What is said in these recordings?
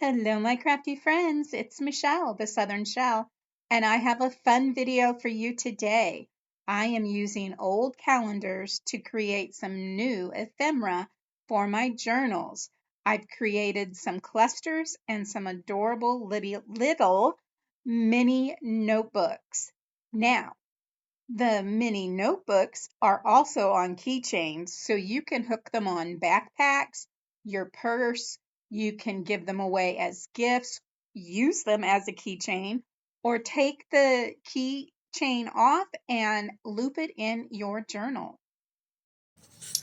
Hello, my crafty friends. It's Michelle, the Southern Shell, and I have a fun video for you today. I am using old calendars to create some new ephemera for my journals. I've created some clusters and some adorable little mini notebooks. Now, the mini notebooks are also on keychains, so you can hook them on backpacks, your purse. You can give them away as gifts, use them as a keychain, or take the keychain off and loop it in your journal.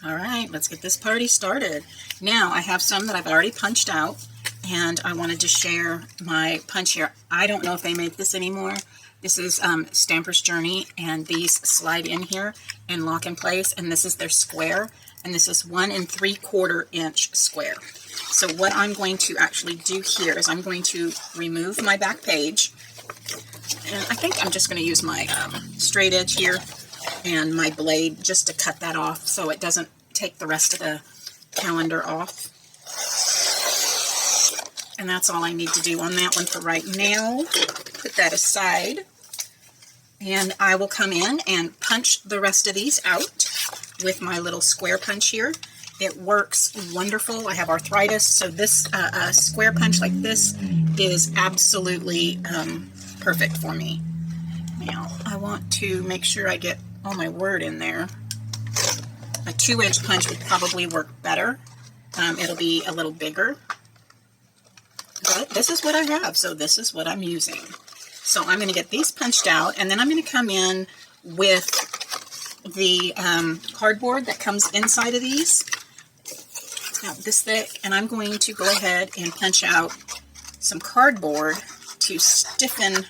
All right, let's get this party started. Now, I have some that I've already punched out, and I wanted to share my punch here. I don't know if they make this anymore. This is Stamper's Journey, and these slide in here and lock in place, and this is their square, and this is 1 3/4 inch square. So what I'm going to actually do here is I'm going to remove my back page, and I think I'm just going to use my straight edge here and my blade just to cut that off so it doesn't take the rest of the calendar off. And that's all I need to do on that one for right now. Put that aside. And I will come in and punch the rest of these out with my little square punch here. It works wonderful. I have arthritis, so this square punch like this is absolutely perfect for me. Now, I want to make sure I get all my word in there. A 2-inch punch would probably work better. It'll be a little bigger. But this is what I have, so this is what I'm using. So I'm going to get these punched out, and then I'm going to come in with the cardboard that comes inside of these. It's about this thick, and I'm going to go ahead and punch out some cardboard to stiffen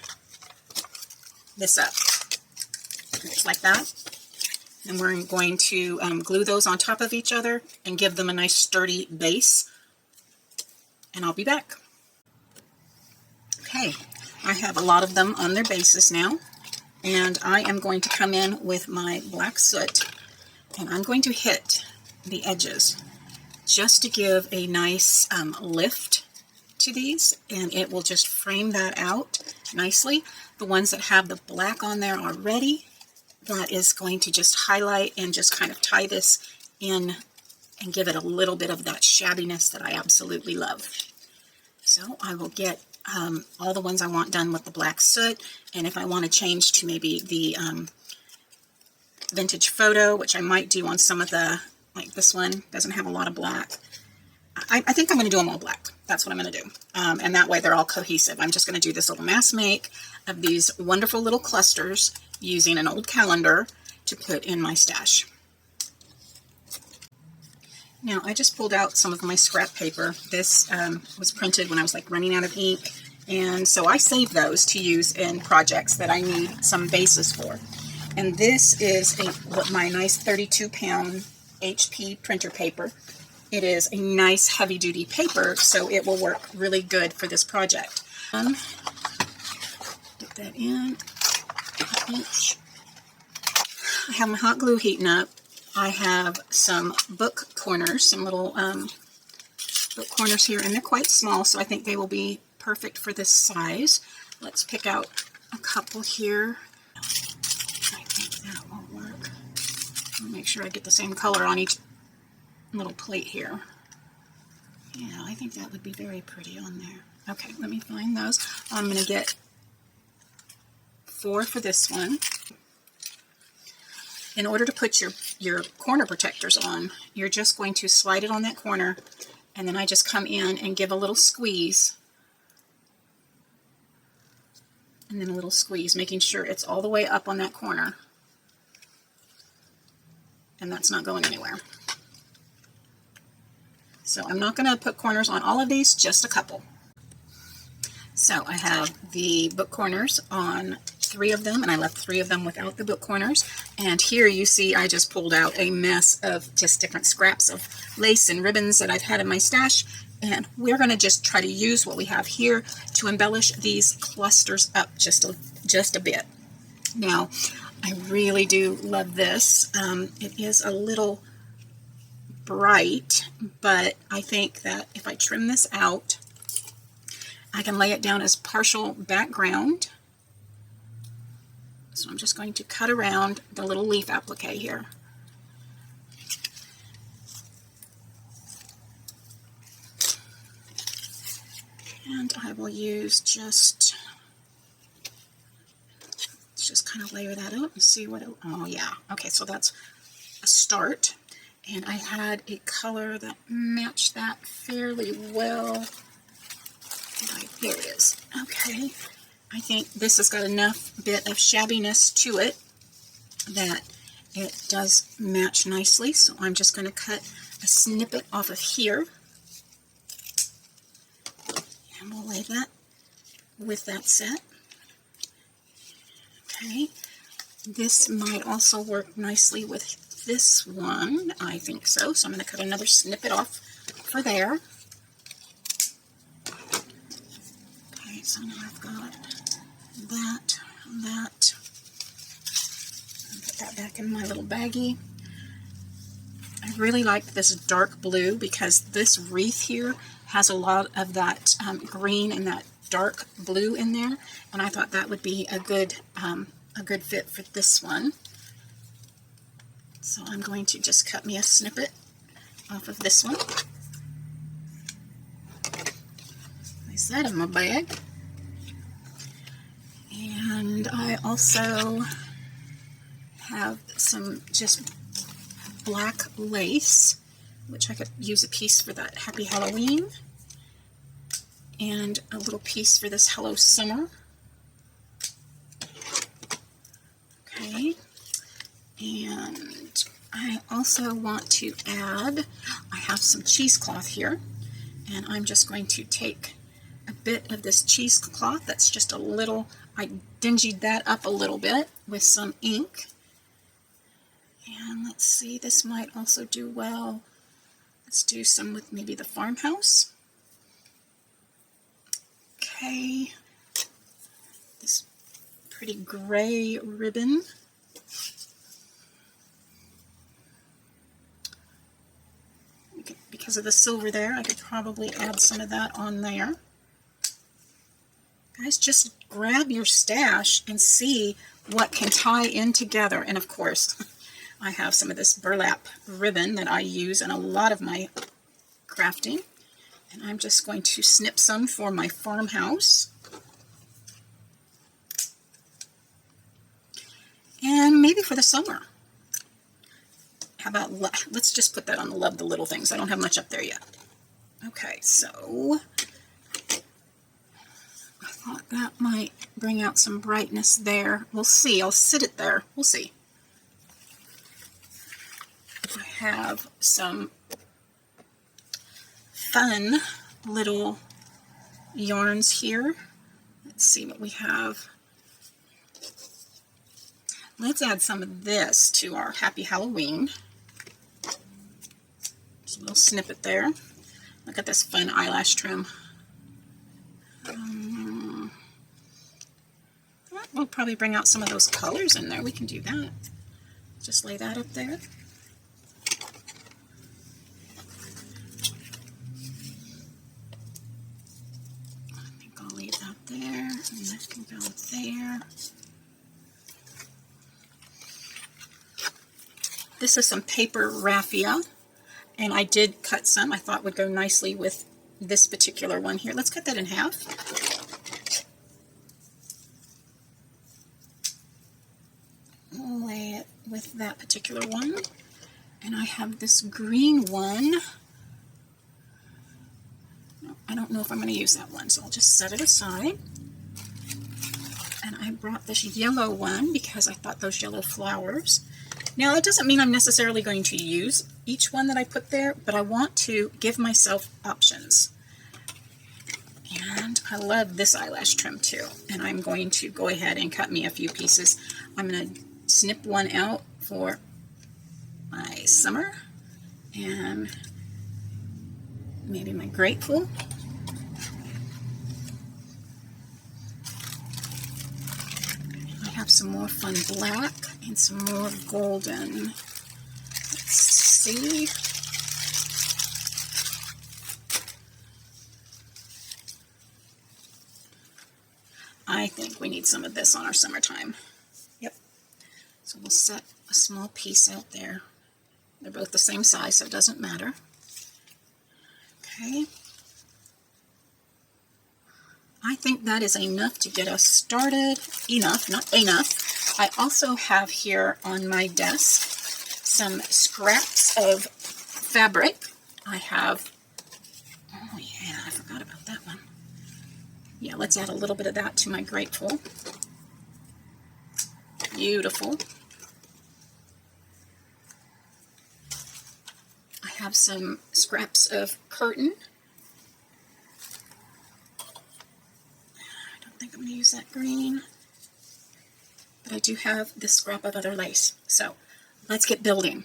this up. Just like that. And we're going to glue those on top of each other and give them a nice sturdy base. And I'll be back. Okay, I have a lot of them on their bases now, and I am going to come in with my black soot, and I'm going to hit the edges just to give a nice lift to these, and it will just frame that out nicely. The ones that have the black on there already, that is going to just highlight and just kind of tie this in and give it a little bit of that shabbiness that I absolutely love. So I will get all the ones I want done with the black soot, and if I want to change to maybe the vintage photo, which I might do on some of the, like this one doesn't have a lot of black. I think I'm going to do them all black. That's what I'm going to do. And that way they're all cohesive. I'm just going to do this little mass make of these wonderful little clusters using an old calendar to put in my stash. Now, I just pulled out some of my scrap paper. This was printed when I was like running out of ink, and so I saved those to use in projects that I need some bases for. And this is my nice 32-pound HP printer paper. It is a nice heavy-duty paper, so it will work really good for this project. Get that in. I have my hot glue heating up. I have some book corners, some little book corners here, and they're quite small, so I think they will be perfect for this size. Let's pick out a couple here. I think that will work. I'll make sure I get the same color on each little plate here. Yeah, I think that would be very pretty on there. Okay, let me find those. I'm going to get 4 for this one. In order to put your corner protectors on, you're just going to slide it on that corner, and then I just come in and give a little squeeze, and then a little squeeze, making sure it's all the way up on that corner, and that's not going anywhere. So I'm not going to put corners on all of these, just a couple. So I have the book corners on 3 of them, and I left 3 of them without the book corners. And here you see I just pulled out a mess of just different scraps of lace and ribbons that I've had in my stash, and we're going to just try to use what we have here to embellish these clusters up just a bit. Now, I really do love this. It is a little bright, but I think that if I trim this out I can lay it down as partial background. So I'm just going to cut around the little leaf applique here. And I will use just, let's just kind of layer that out and see what it, oh yeah, okay, so that's a start. And I had a color that matched that fairly well. Here it is. Okay, I think this has got enough bit of shabbiness to it that it does match nicely. So I'm just going to cut a snippet off of here. And we'll lay that with that set. Okay, this might also work nicely with this one. I think so. So I'm going to cut another snippet off for there. Okay, so now I've got that. Put that back in my little baggie. I really like this dark blue because this wreath here has a lot of that green and that dark blue in there, and I thought that would be a good fit for this one. So I'm going to just cut me a snippet off of this one. Place that in my bag. And I also have some just black lace, which I could use a piece for that Happy Halloween, and a little piece for this Hello Summer. Okay, and I also want to add, I have some cheesecloth here, and I'm just going to take a bit of this cheesecloth that's just a little, I dingied that up a little bit with some ink. And let's see, this might also do well. Let's do some with maybe the farmhouse. Okay, this pretty gray ribbon. Because of the silver there, I could probably add some of that on there. Guys, just grab your stash and see what can tie in together. And of course, I have some of this burlap ribbon that I use in a lot of my crafting. And I'm just going to snip some for my farmhouse. And maybe for the summer. How about, let's just put that on the Love the Little Things. I don't have much up there yet. Okay, so I thought that might bring out some brightness there. We'll see. I'll sit it there. We'll see. I have some fun little yarns here. Let's see what we have. Let's add some of this to our Happy Halloween. Just a little snippet there. Look at this fun eyelash trim. We'll probably bring out some of those colors in there. We can do that. Just lay that up there. I think I'll leave that there, and that can go there. This is some paper raffia, and I did cut some. I thought would go nicely with this particular one here. Let's cut that in half. I'll lay it with that particular one. And I have this green one. No, I don't know if I'm going to use that one, so I'll just set it aside. And I brought this yellow one because I thought those yellow flowers. Now, that doesn't mean I'm necessarily going to use each one that I put there, but I want to give myself options. And I love this eyelash trim too. And I'm going to go ahead and cut me a few pieces. I'm going to snip one out for my summer and maybe my grateful. I have some more fun black and some more golden. Let's see. I think we need some of this on our summertime. Yep. So we'll set a small piece out there. They're both the same size, so it doesn't matter. Okay. I think that is enough to get us started. Enough, not enough. I also have here on my desk some scraps of fabric. I have, oh yeah, I forgot about that one. Yeah, let's add a little bit of that to my grateful. Beautiful. I have some scraps of curtain. I think I'm going to use that green, but I do have this scrap of other lace. So let's get building.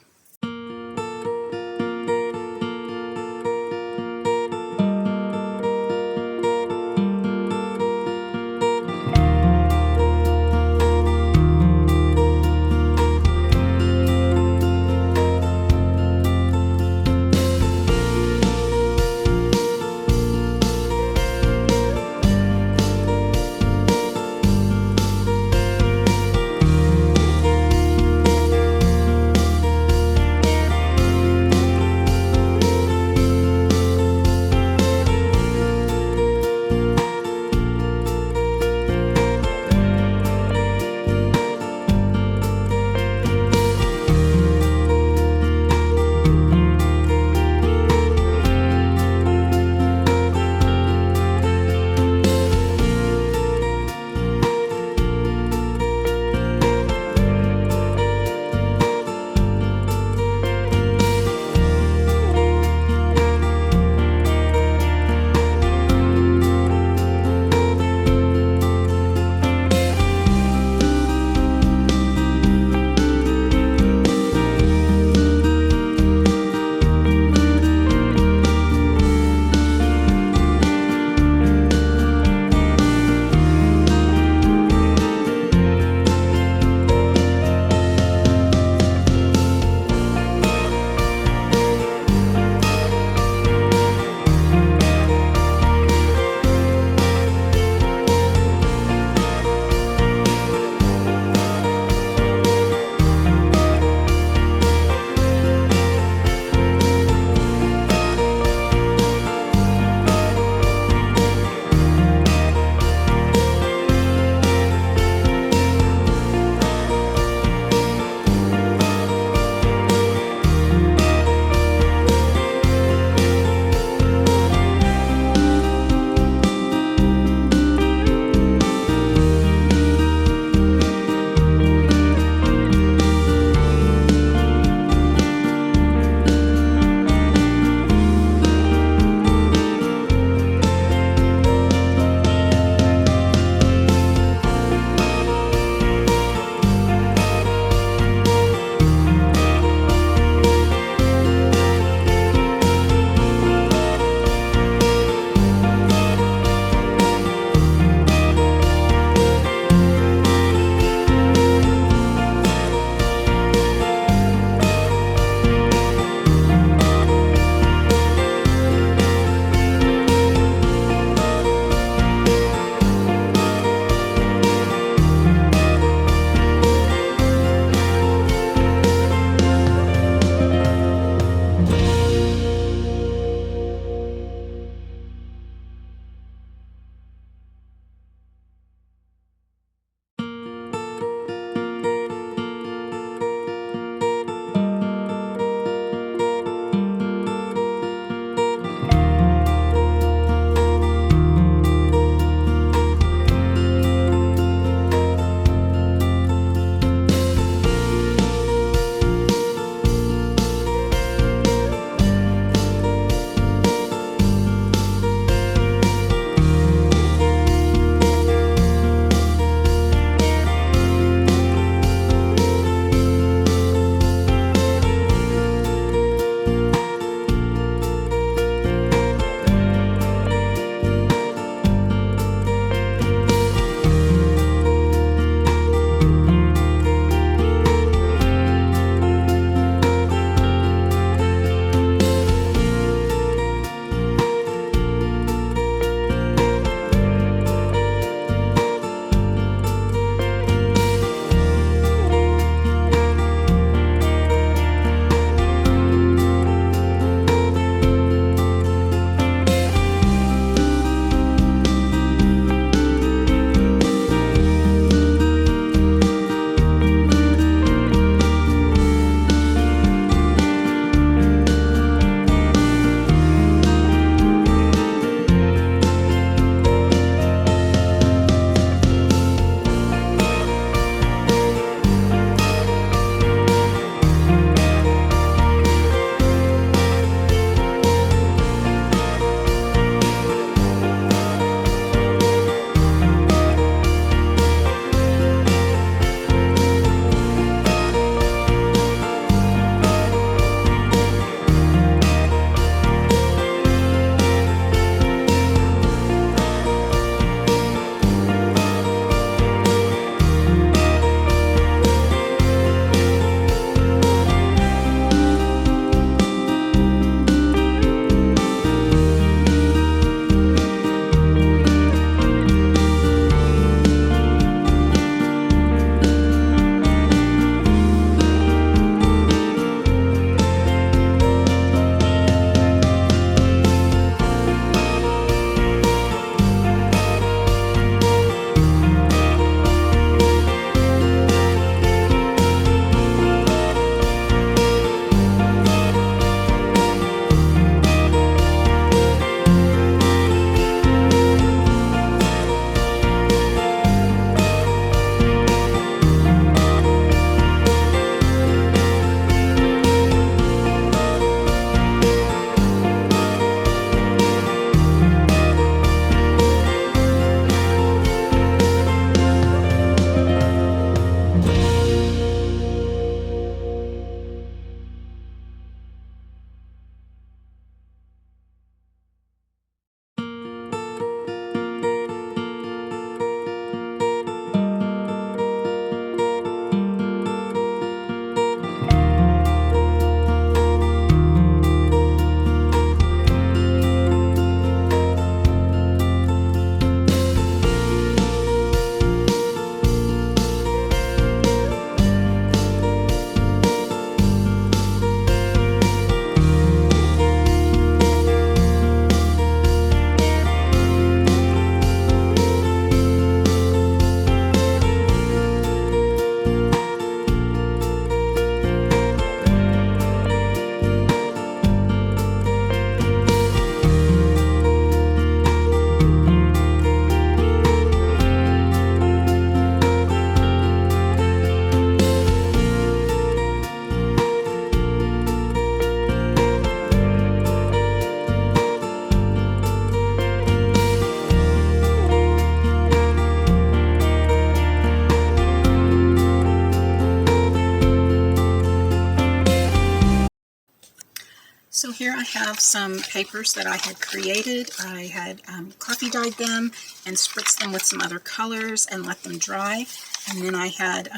here I have some papers that I had created. I had coffee dyed them and spritzed them with some other colors and let them dry. And then I had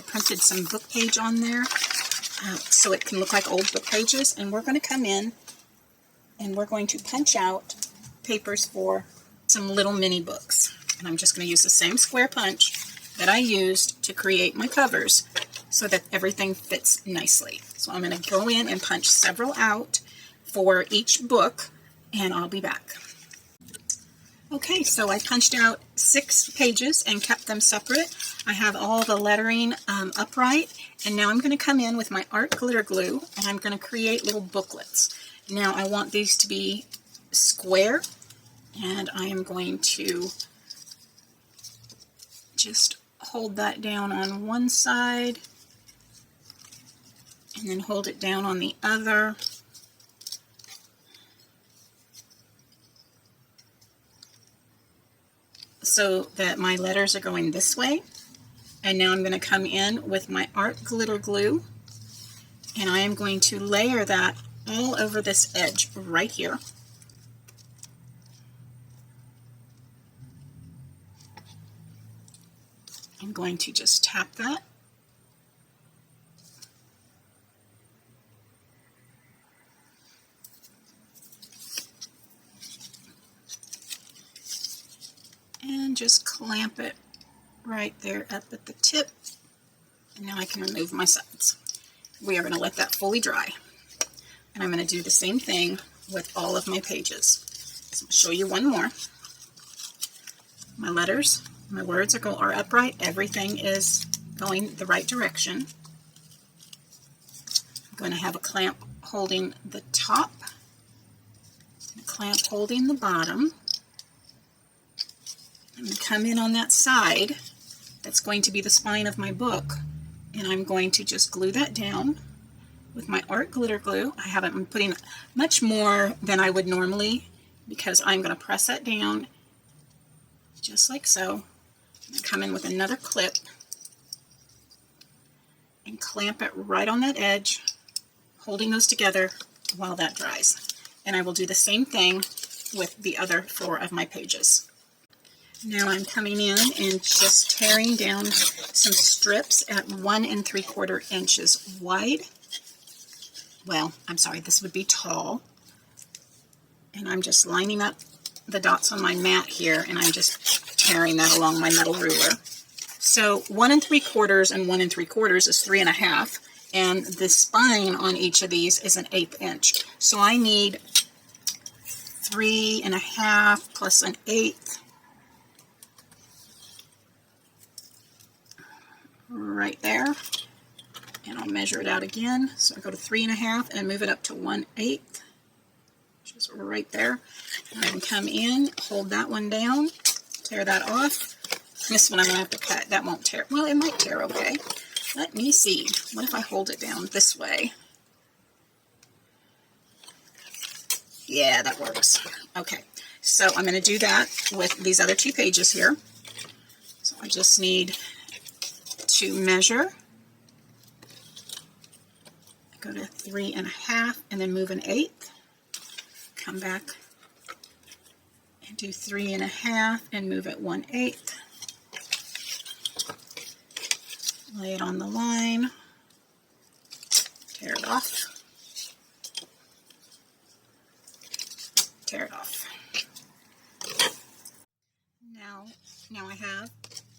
printed some book page on there so it can look like old book pages. And we're going to come in and we're going to punch out papers for some little mini books. And I'm just going to use the same square punch that I used to create my covers so that everything fits nicely. So I'm going to go in and punch several out for each book, and I'll be back. Okay, so I punched out 6 pages and kept them separate. I have all the lettering upright, and now I'm going to come in with my art glitter glue, and I'm going to create little booklets. Now I want these to be square, and I am going to just hold that down on one side, and then hold it down on the other. So that my letters are going this way. And now I'm going to come in with my art glitter glue, and I am going to layer that all over this edge right here. I'm going to just tap that. And just clamp it right there up at the tip. And now I can remove my sides. We are going to let that fully dry. And I'm going to do the same thing with all of my pages. So I'll show you one more. My letters, my words are upright. Everything is going the right direction. I'm going to have a clamp holding the top, and a clamp holding the bottom. I'm going to come in on that side. That's going to be the spine of my book. And I'm going to just glue that down with my art glitter glue. I'm putting much more than I would normally because I'm going to press that down just like so. I'm going to come in with another clip and clamp it right on that edge, holding those together while that dries. And I will do the same thing with the other 4 of my pages. Now I'm coming in and just tearing down some strips at 1 3/4 inches wide. Well, I'm sorry, this would be tall. And I'm just lining up the dots on my mat here, and I'm just tearing that along my metal ruler. So 1 3/4 and 1 3/4 is 3 1/2, and the spine on each of these is 1/8 inch. So I need 3 1/2 plus 1/8. Right there, and I'll measure it out again. So I go to 3 1/2 and move it up to 1/8, which is right there. And I can come in, hold that one down, tear that off. This one I'm going to have to cut. That won't tear. Well, it might tear okay. Let me see. What if I hold it down this way? Yeah, that works. Okay, so I'm going to do that with these other 2 pages here. So I just need to measure. Go to 3 1/2 and then move 1/8. Come back and do 3 1/2 and move it 1/8. Lay it on the line. Tear it off. Tear it off. Now I have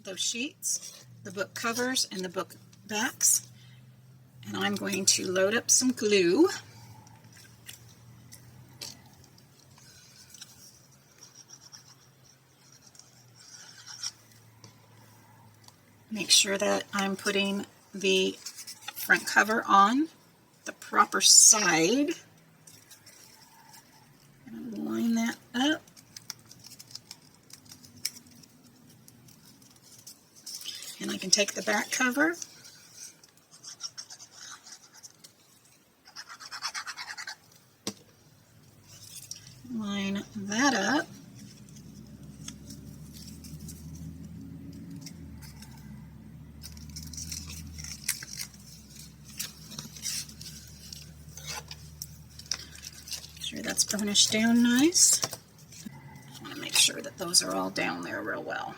those sheets, the book covers, and the book backs. And I'm going to load up some glue. Make sure that I'm putting the front cover on the proper side. And line that up. And I can take the back cover, line that up, that's burnished down nice. I want to make sure that those are all down there real well.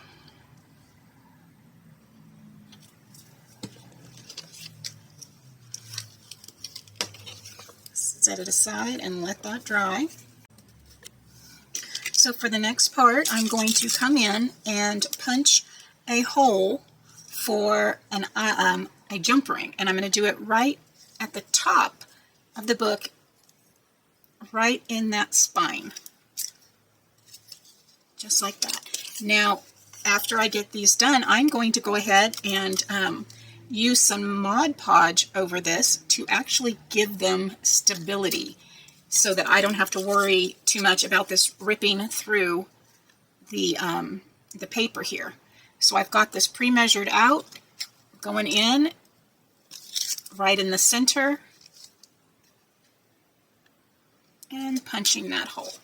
Set it aside and let that dry. So for the next part, I'm going to come in and punch a hole for a jump ring, and I'm going to do it right at the top of the book, right in that spine, just like that. Now, after I get these done, I'm going to go ahead and use some Mod Podge over this to actually give them stability, so that I don't have to worry too much about this ripping through the paper here. So I've got this pre-measured out, going in right in the center and punching that hole.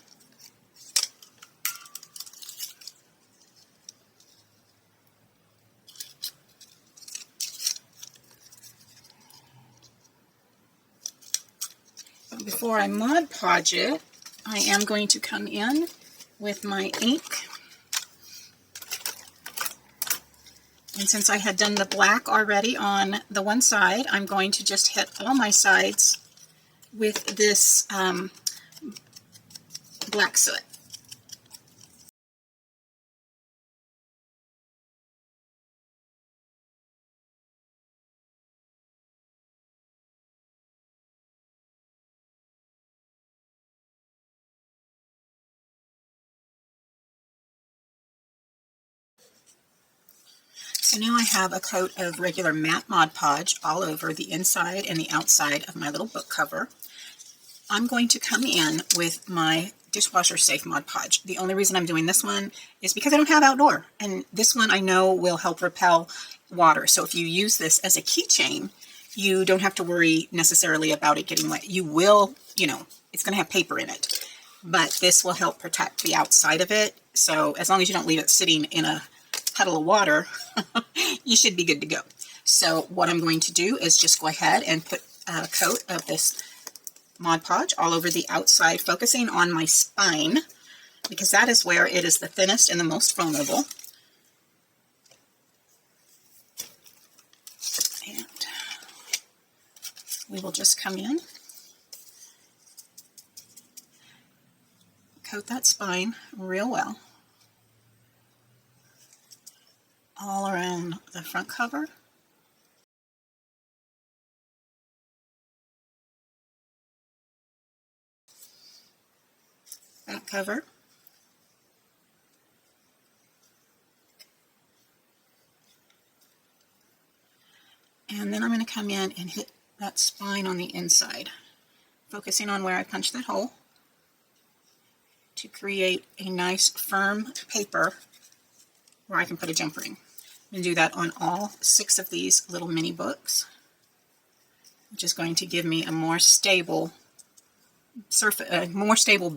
Before I Mod Podge it, I am going to come in with my ink. And since I had done the black already on the one side, I'm going to just hit all my sides with this black soot. So now I have a coat of regular matte Mod Podge all over the inside and the outside of my little book cover. I'm going to come in with my dishwasher safe Mod Podge. The only reason I'm doing this one is because I don't have outdoor, and this one I know will help repel water. So if you use this as a keychain, you don't have to worry necessarily about it getting wet. You will, it's going to have paper in it, but this will help protect the outside of it. So as long as you don't leave it sitting in a puddle of water, you should be good to go. So what I'm going to do is just go ahead and put a coat of this Mod Podge all over the outside, focusing on my spine, because that is where it is the thinnest and the most vulnerable. And we will just come in, coat that spine real well, all around the front cover. Back cover. And then I'm going to come in and hit that spine on the inside, focusing on where I punched that hole to create a nice firm paper where I can put a jump ring. I'm going to do that on all 6 of these little mini books, which is going to give me a more stable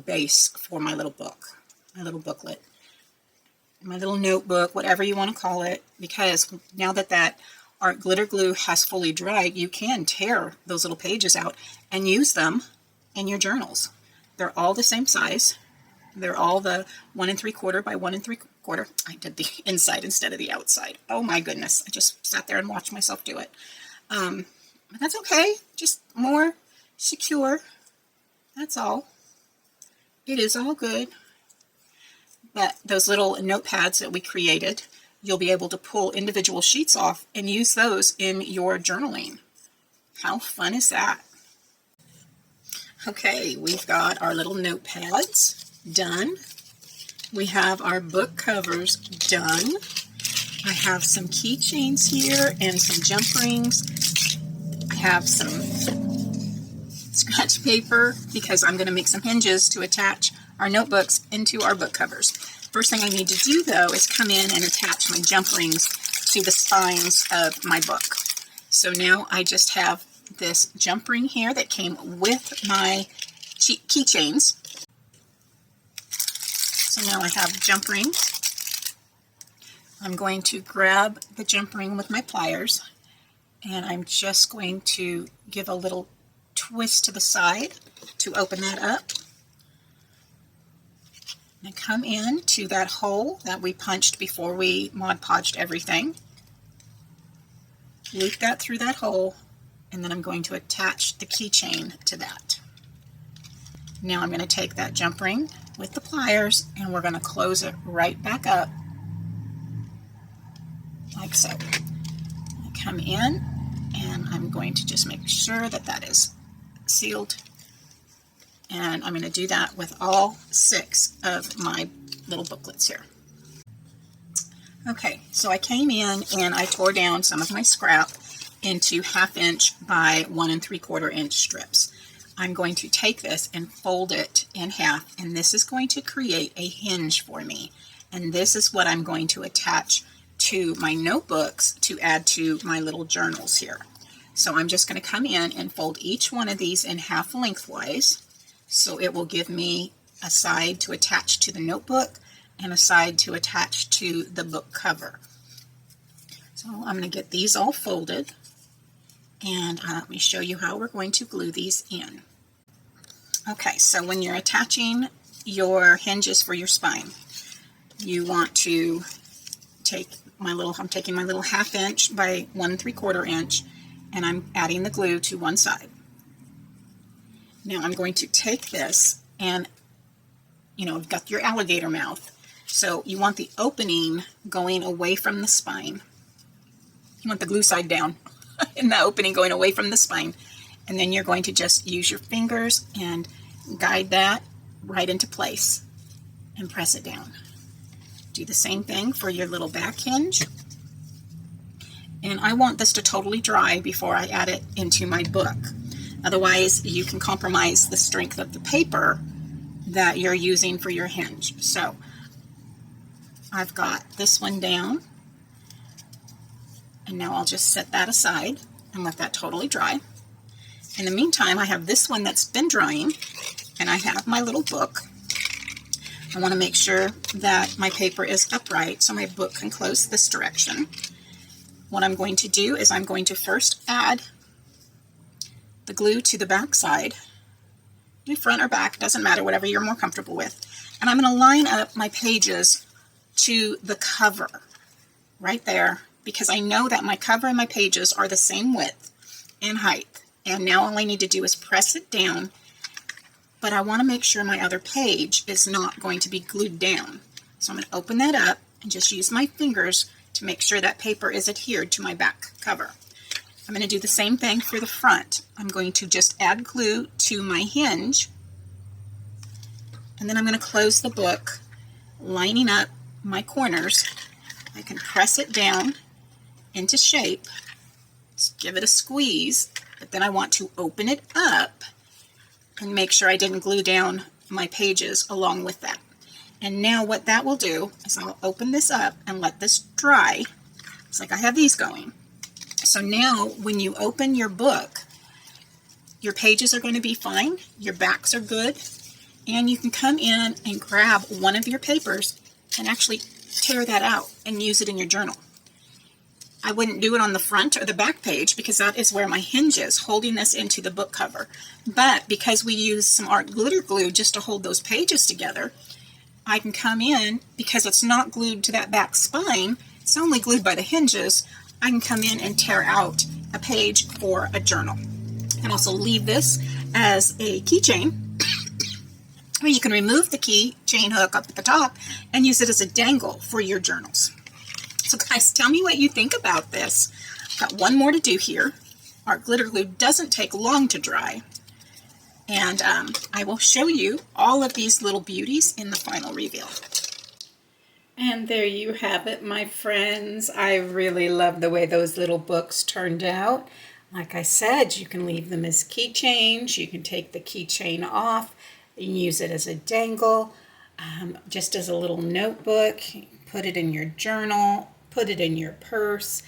base for my little book, my little booklet, my little notebook, whatever you want to call it, because now that that art glitter glue has fully dried, you can tear those little pages out and use them in your journals. They're all the same size. They're all the 1 3/4 by 1 3/4. I did the inside instead of the outside. Oh my goodness. I just sat there and watched myself do it. But that's okay. Just more secure. That's all. It is all good. But those little notepads that we created, you'll be able to pull individual sheets off and use those in your journaling. How fun is that? Okay, we've got our little notepads done. We have our book covers done. I have some keychains here and some jump rings. I have some scratch paper because I'm going to make some hinges to attach our notebooks into our book covers. First thing I need to do though is come in and attach my jump rings to the spines of my book. So now I just have this jump ring here that came with my keychains. So now I have jump rings. I'm going to grab the jump ring with my pliers, and I'm just going to give a little twist to the side to open that up. And come in to that hole that we punched before we Mod Podged everything. Loop that through that hole, and then I'm going to attach the keychain to that. Now I'm going to take that jump ring with the pliers and we're going to close it right back up like so. I come in and I'm going to just make sure that that is sealed, and I'm going to do that with all 6 of my little booklets here. Okay, so I came in and I tore down some of my scrap into 1/2 inch by 1 3/4 inch strips. I'm going to take this and fold it in half, and this is going to create a hinge for me. And this is what I'm going to attach to my notebooks to add to my little journals here. So I'm just going to come in and fold each one of these in half lengthwise, so it will give me a side to attach to the notebook and a side to attach to the book cover. So I'm going to get these all folded, and let me show you how we're going to glue these in. Okay, so when you're attaching your hinges for your spine, you want to take I'm taking my little 1/2 inch by 1 3/4 inch, and I'm adding the glue to one side. Now I'm going to take this and, you've got your alligator mouth. So you want the opening going away from the spine. You want the glue side down and the opening going away from the spine. And then you're going to just use your fingers and guide that right into place and press it down. Do the same thing for your little back hinge. And I want this to totally dry before I add it into my book. Otherwise, you can compromise the strength of the paper that you're using for your hinge. So I've got this one down, and now I'll just set that aside and let that totally dry. In the meantime, I have this one that's been drying, and I have my little book. I want to make sure that my paper is upright so my book can close this direction. What I'm going to do is I'm going to first add the glue to the back side. Do front or back, doesn't matter, whatever you're more comfortable with. And I'm going to line up my pages to the cover right there, because I know that my cover and my pages are the same width and height. And now all I need to do is press it down, but I want to make sure my other page is not going to be glued down. So I'm going to open that up and just use my fingers to make sure that paper is adhered to my back cover. I'm going to do the same thing for the front. I'm going to just add glue to my hinge, and then I'm going to close the book, lining up my corners. I can press it down into shape, just give it a squeeze, but then I want to open it up and make sure I didn't glue down my pages along with that. And now what that will do is I'll open this up and let this dry. It's like I have these going. So now when you open your book, your pages are going to be fine, your backs are good, and you can come in and grab one of your papers and actually tear that out and use it in your journal. I wouldn't do it on the front or the back page because that is where my hinge is, holding this into the book cover. But because we use some art glitter glue just to hold those pages together, I can come in, because it's not glued to that back spine, it's only glued by the hinges, I can come in and tear out a page for a journal. And also leave this as a keychain, or you can remove the keychain hook up at the top and use it as a dangle for your journals. So guys, tell me what you think about this. I've got one more to do here. Our glitter glue doesn't take long to dry. And I will show you all of these little beauties in the final reveal. And there you have it, my friends. I really love the way those little books turned out. Like I said, you can leave them as keychains. You can take the keychain off and use it as a dangle, just as a little notebook. Put it in your journal, put it in your purse.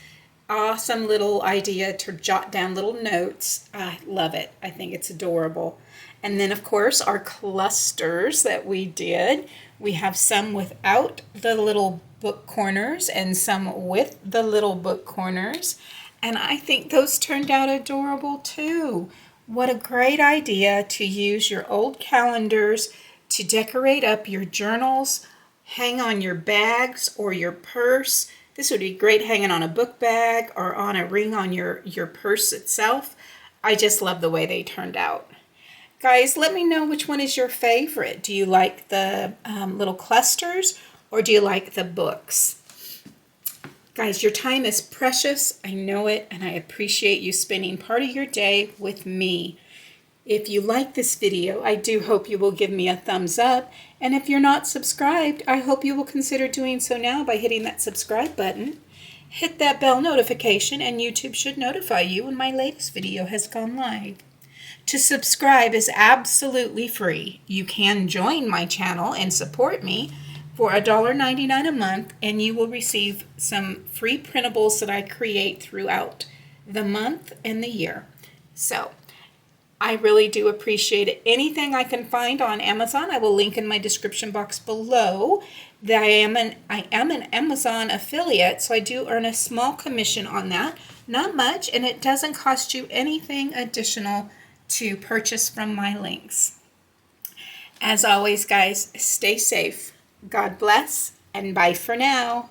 Awesome little idea to jot down little notes. I love it. I think it's adorable. And then, of course, our clusters that we did. We have some without the little book corners and some with the little book corners. And I think those turned out adorable too. What a great idea to use your old calendars to decorate up your journals, hang on your bags or your purse. This would be great hanging on a book bag or on a ring on your purse itself. I just love the way they turned out. Guys, let me know which one is your favorite. Do you like the little clusters or do you like the books? Guys, your time is precious. I know it, and I appreciate you spending part of your day with me. If you like this video, I do hope you will give me a thumbs up. And if you're not subscribed, I hope you will consider doing so now by hitting that subscribe button. Hit that bell notification, and YouTube should notify you when my latest video has gone live. To subscribe is absolutely free. You can join my channel and support me for $1.99 a month, and you will receive some free printables that I create throughout the month and the year. So I really do appreciate it. Anything I can find on Amazon, I will link in my description box below. I am an Amazon affiliate, so I do earn a small commission on that. Not much, and it doesn't cost you anything additional to purchase from my links. As always, guys, stay safe. God bless, and bye for now.